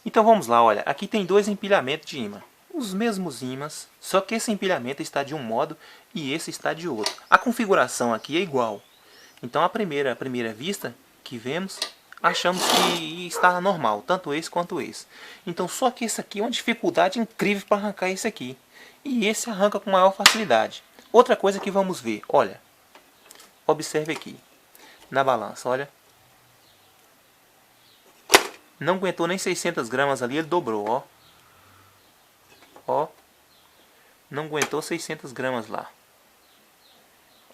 Então vamos lá, olha, aqui tem dois empilhamentos de ímã. Os mesmos ímãs, só que esse empilhamento está de um modo e esse está de outro. A configuração aqui é igual. Então à primeira vista que vemos, achamos que está normal, tanto esse quanto esse. Então só que esse aqui é uma dificuldade incrível para arrancar esse aqui. E esse arranca com maior facilidade. Outra coisa que vamos ver, olha. Observe aqui, na balança, olha. Não aguentou nem 600 gramas ali, ele dobrou, ó. Ó. Não aguentou 600 gramas lá.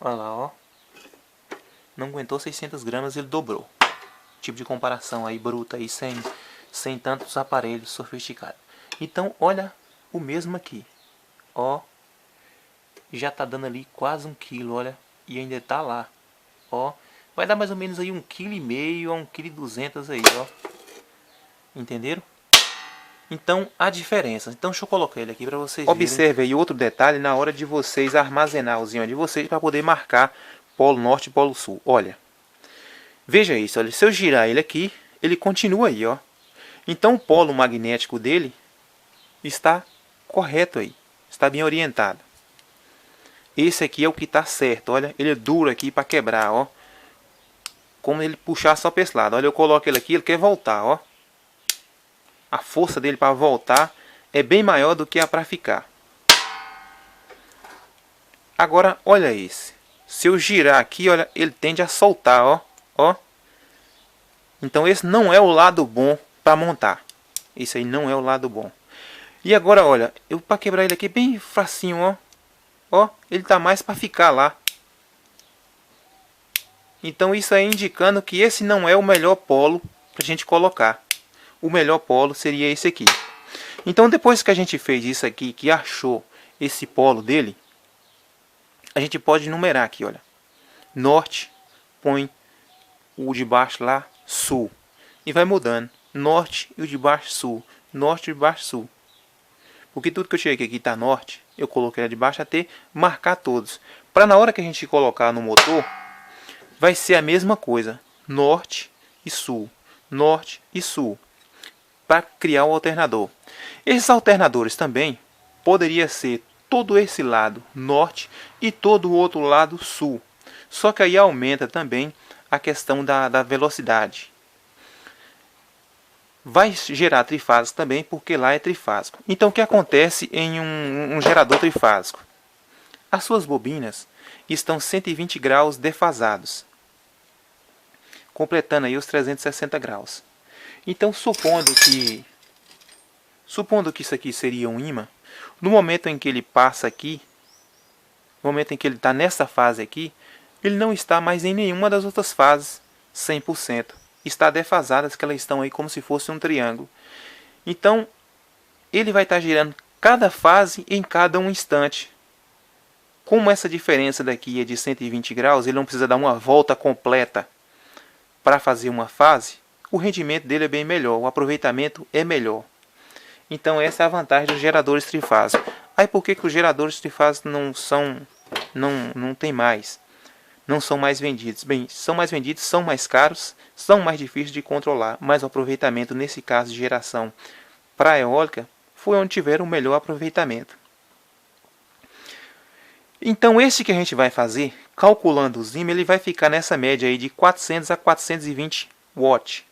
Olha lá, ó. Não aguentou 600 gramas, ele dobrou. Tipo de comparação aí, bruta aí, sem tantos aparelhos sofisticados. Então, olha o mesmo aqui. Ó. Já tá dando ali quase 1 quilo, olha. E ainda tá lá. Ó. Vai dar mais ou menos aí 1,5 kg a 1,2 kg aí, ó. Entenderam? Então, a diferença. Então, deixa eu colocar ele aqui para vocês verem. Observe aí outro detalhe na hora de vocês armazenar os ímãs de vocês para poder marcar polo norte e polo sul. Olha. Veja isso, olha. Se eu girar ele aqui, ele continua aí, ó. Então, o polo magnético dele está correto aí. Está bem orientado. Esse aqui é o que está certo, olha. Ele é duro aqui para quebrar, ó. Como ele puxar só para esse lado. Olha, eu coloco ele aqui, ele quer voltar, ó. A força dele para voltar é bem maior do que a para ficar. Agora, olha esse. Se eu girar aqui, olha, ele tende a soltar, ó. Ó. Então esse não é o lado bom para montar. Esse aí não é o lado bom. E agora, olha, eu para quebrar ele aqui bem facinho, ó. Ó, ele tá mais para ficar lá. Então isso aí indicando que esse não é o melhor polo para a gente colocar. O melhor polo seria esse aqui. Então depois que a gente fez isso aqui, que achou esse polo dele, a gente pode numerar aqui, olha. Norte, põe o de baixo lá, sul. E vai mudando. Norte e o de baixo, sul. Norte e de baixo, sul. Porque tudo que eu cheguei aqui está norte, eu coloquei de baixo até marcar todos. Para na hora que a gente colocar no motor, vai ser a mesma coisa. Norte e sul. Norte e sul. Para criar um alternador. Esses alternadores também poderia ser todo esse lado norte e todo o outro lado sul. Só que aí aumenta também a questão da velocidade. Vai gerar trifásico também, porque lá é trifásico. Então o que acontece em um gerador trifásico? As suas bobinas estão 120 graus defasados, completando aí os 360 graus. Então supondo que isso aqui seria um ímã, no momento em que ele passa aqui, no momento em que ele está nessa fase aqui, ele não está mais em nenhuma das outras fases 100%. Está defasadas, que elas estão aí como se fosse um triângulo. Então, ele vai estar girando cada fase em cada um instante. Como essa diferença daqui é de 120 graus, ele não precisa dar uma volta completa para fazer uma fase, o rendimento dele é bem melhor, o aproveitamento é melhor. Então essa é a vantagem dos geradores trifásicos. Aí por que os geradores trifásicos não tem mais? Não são mais vendidos? Bem, são mais vendidos, são mais caros, são mais difíceis de controlar, mas o aproveitamento nesse caso de geração para eólica foi onde tiveram o melhor aproveitamento. Então esse que a gente vai fazer, calculando os ímãs, ele vai ficar nessa média aí de 400 a 420 watts.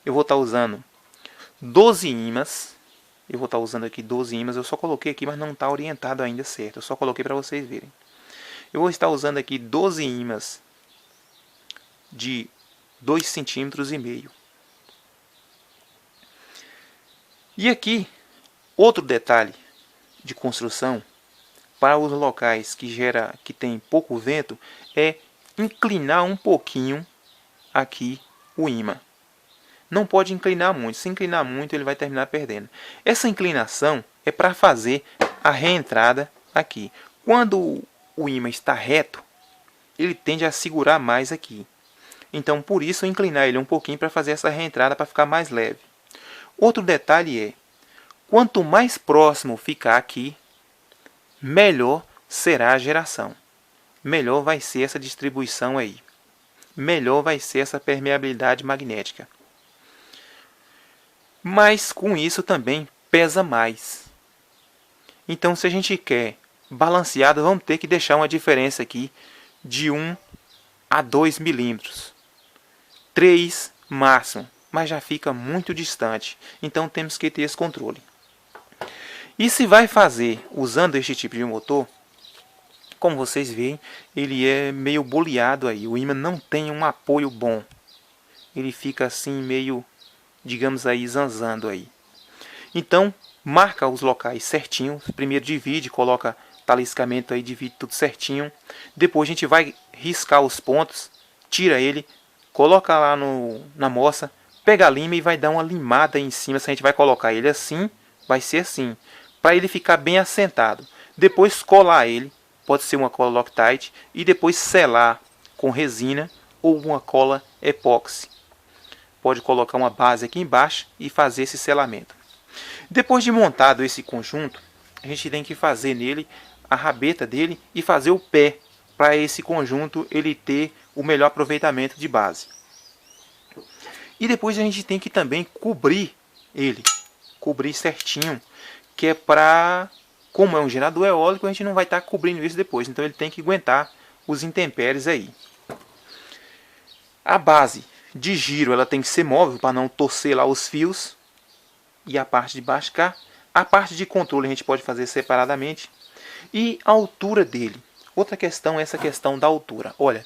Eu vou estar usando 12 ímãs. Eu vou estar usando aqui 12 ímãs. Eu só coloquei aqui, mas não está orientado ainda certo. Eu só coloquei para vocês verem. Eu vou estar usando aqui 12 ímãs de 2,5 cm. E aqui, outro detalhe de construção para os locais que tem pouco vento é inclinar um pouquinho aqui o ímã. Não pode inclinar muito. Se inclinar muito, ele vai terminar perdendo. Essa inclinação é para fazer a reentrada aqui. Quando o ímã está reto, ele tende a segurar mais aqui. Então, por isso, inclinar ele um pouquinho para fazer essa reentrada para ficar mais leve. Outro detalhe é, quanto mais próximo ficar aqui, melhor será a geração. Melhor vai ser essa distribuição aí. Melhor vai ser essa permeabilidade magnética. mas com isso também pesa mais. Então, se a gente quer balanceado, vamos ter que deixar uma diferença aqui de 1 a 2 milímetros. 3 máximo, mas já fica muito distante. Então temos que ter esse controle. E se vai fazer usando este tipo de motor, como vocês veem, ele é meio boleado aí. O ímã não tem um apoio bom. Ele fica assim meio, digamos aí, zanzando aí. Então, marca os locais certinho. Primeiro divide, coloca taliscamento aí, divide tudo certinho. Depois a gente vai riscar os pontos, tira ele, coloca lá na moça, pega a lima e vai dar uma limada em cima. Se a gente vai colocar ele assim, vai ser assim, para ele ficar bem assentado. Depois colar ele, pode ser uma cola Loctite, e depois selar com resina ou uma cola epóxi. Pode colocar uma base aqui embaixo e fazer esse selamento. Depois de montado esse conjunto, a gente tem que fazer nele a rabeta dele e fazer o pé, para esse conjunto ele ter o melhor aproveitamento de base. E depois a gente tem que também cobrir ele, cobrir certinho, que é para, como é um gerador eólico, a gente não vai estar cobrindo isso depois, então ele tem que aguentar os intempéries aí. A base de giro ela tem que ser móvel para não torcer lá os fios, e a parte de baixo cá. A parte de controle a gente pode fazer separadamente. E a altura dele. Outra questão é essa questão da altura. Olha,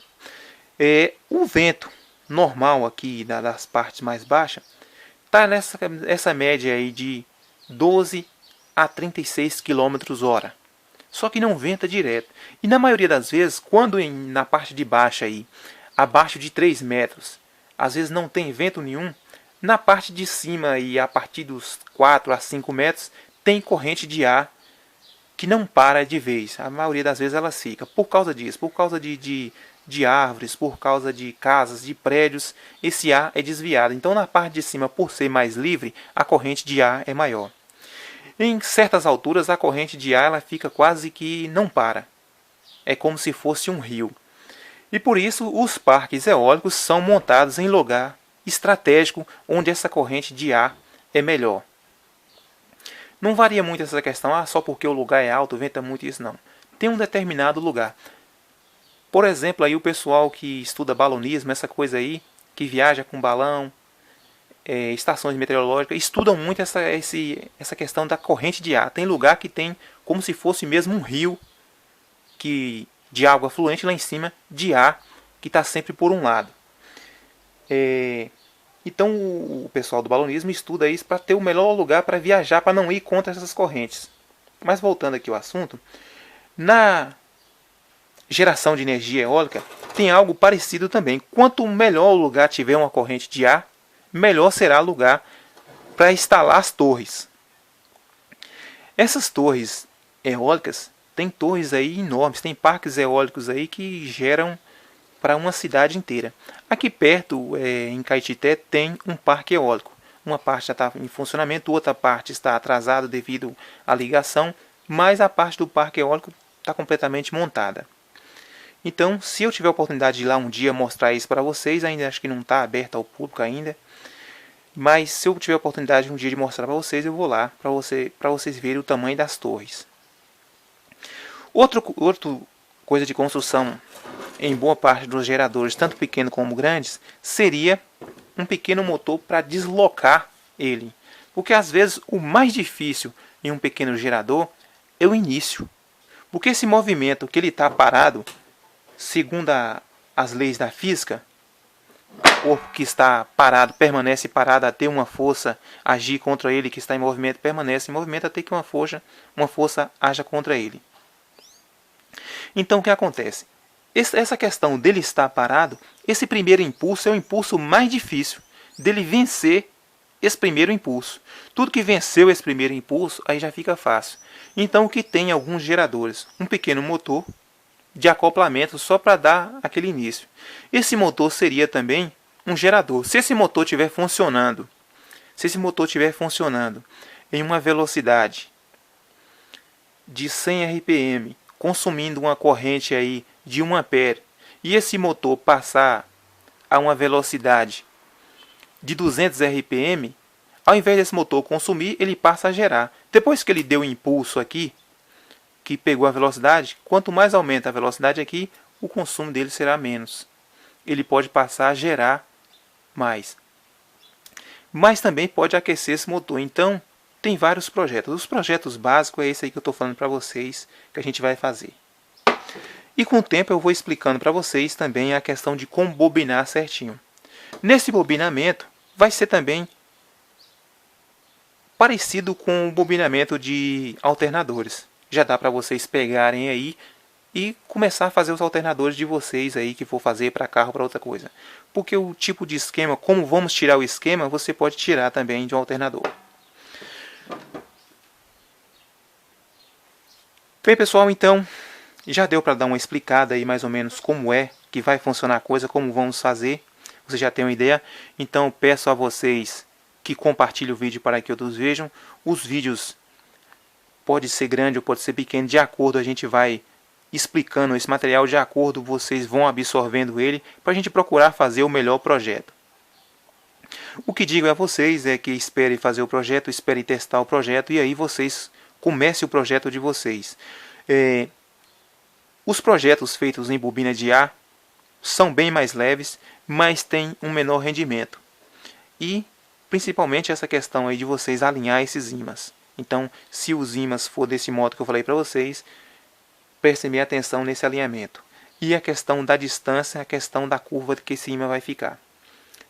o vento normal aqui das partes mais baixas está nessa média aí de 12 a 36 km/h. Só que não venta direto. E na maioria das vezes, quando na parte de baixo aí, abaixo de 3 metros, às vezes não tem vento nenhum, na parte de cima e a partir dos 4 a 5 metros, tem corrente de ar que não para de vez. A maioria das vezes ela fica. Por causa disso, por causa de árvores, por causa de casas, de prédios, esse ar é desviado. Então na parte de cima, por ser mais livre, a corrente de ar é maior. Em certas alturas, a corrente de ar ela fica quase que não para. É como se fosse um rio. E por isso os parques eólicos são montados em lugar estratégico onde essa corrente de ar é melhor. Não varia muito essa questão, só porque o lugar é alto, venta muito isso, não. Tem um determinado lugar. Por exemplo, aí o pessoal que estuda balonismo, essa coisa aí, que viaja com balão, estações meteorológicas, estudam muito essa questão da corrente de ar. Tem lugar que tem como se fosse mesmo um rio de água fluente lá em cima, de ar, que está sempre por um lado. Então o pessoal do balonismo estuda isso para ter o melhor lugar para viajar, para não ir contra essas correntes. Mas voltando aqui ao assunto, na geração de energia eólica tem algo parecido também. Quanto melhor o lugar tiver uma corrente de ar, melhor será o lugar para instalar as torres. Essas torres eólicas, tem torres aí enormes, tem parques eólicos aí que geram para uma cidade inteira. Aqui perto, em Caetité, tem um parque eólico. Uma parte já está em funcionamento, outra parte está atrasada devido à ligação, mas a parte do parque eólico está completamente montada. Então, se eu tiver a oportunidade de ir lá um dia mostrar isso para vocês, ainda acho que não está aberto ao público ainda, mas se eu tiver a oportunidade um dia de mostrar para vocês, eu vou lá para vocês verem o tamanho das torres. Outra coisa de construção em boa parte dos geradores, tanto pequenos como grandes, seria um pequeno motor para deslocar ele. Porque às vezes o mais difícil em um pequeno gerador é o início. Porque esse movimento que ele está parado, segundo as leis da física, o corpo que está parado permanece parado até uma força agir contra ele, que está em movimento permanece em movimento até que uma força haja contra ele. Então o que acontece? Essa questão dele estar parado, esse primeiro impulso é o impulso mais difícil dele vencer esse primeiro impulso. Tudo que venceu esse primeiro impulso, aí já fica fácil. Então o que tem alguns geradores? Um pequeno motor de acoplamento só para dar aquele início. Esse motor seria também um gerador. Se esse motor estiver funcionando, em uma velocidade de 100 RPM, consumindo uma corrente aí de 1 ampere, e esse motor passar a uma velocidade de 200 RPM, Ao invés desse motor consumir, ele passa a gerar. Depois que ele deu o impulso aqui, que pegou a velocidade, quanto mais aumenta a velocidade aqui, o consumo dele será menos. Ele pode passar a gerar mais. Mas também pode aquecer esse motor. Então, tem vários projetos. Os projetos básicos é esse aí que eu estou falando para vocês, que a gente vai fazer. E com o tempo eu vou explicando para vocês também a questão de como bobinar certinho. Nesse bobinamento, vai ser também parecido com o bobinamento de alternadores. Já dá para vocês pegarem aí e começar a fazer os alternadores de vocês aí que for fazer para carro, para outra coisa. Porque o tipo de esquema, como vamos tirar o esquema, você pode tirar também de um alternador. Bem, pessoal, então já deu para dar uma explicada aí mais ou menos como é que vai funcionar a coisa, como vamos fazer. Você já tem uma ideia? Então peço a vocês que compartilhem o vídeo para que outros vejam. Os vídeos pode ser grande ou pode ser pequeno, de acordo a gente vai explicando esse material, de acordo vocês vão absorvendo ele, para a gente procurar fazer o melhor projeto. O que digo a vocês é que esperem fazer o projeto, esperem testar o projeto e aí vocês comecem o projeto de vocês. Os projetos feitos em bobina de ar são bem mais leves, mas têm um menor rendimento. E principalmente essa questão aí de vocês alinhar esses ímãs. Então, se os ímãs for desse modo que eu falei para vocês, prestem atenção nesse alinhamento. E a questão da distância, a questão da curva que esse ímã vai ficar.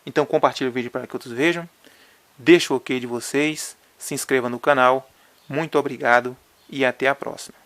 Então, compartilhe o vídeo para que outros vejam. Deixe o ok de vocês, se inscreva no canal. Muito obrigado e até a próxima.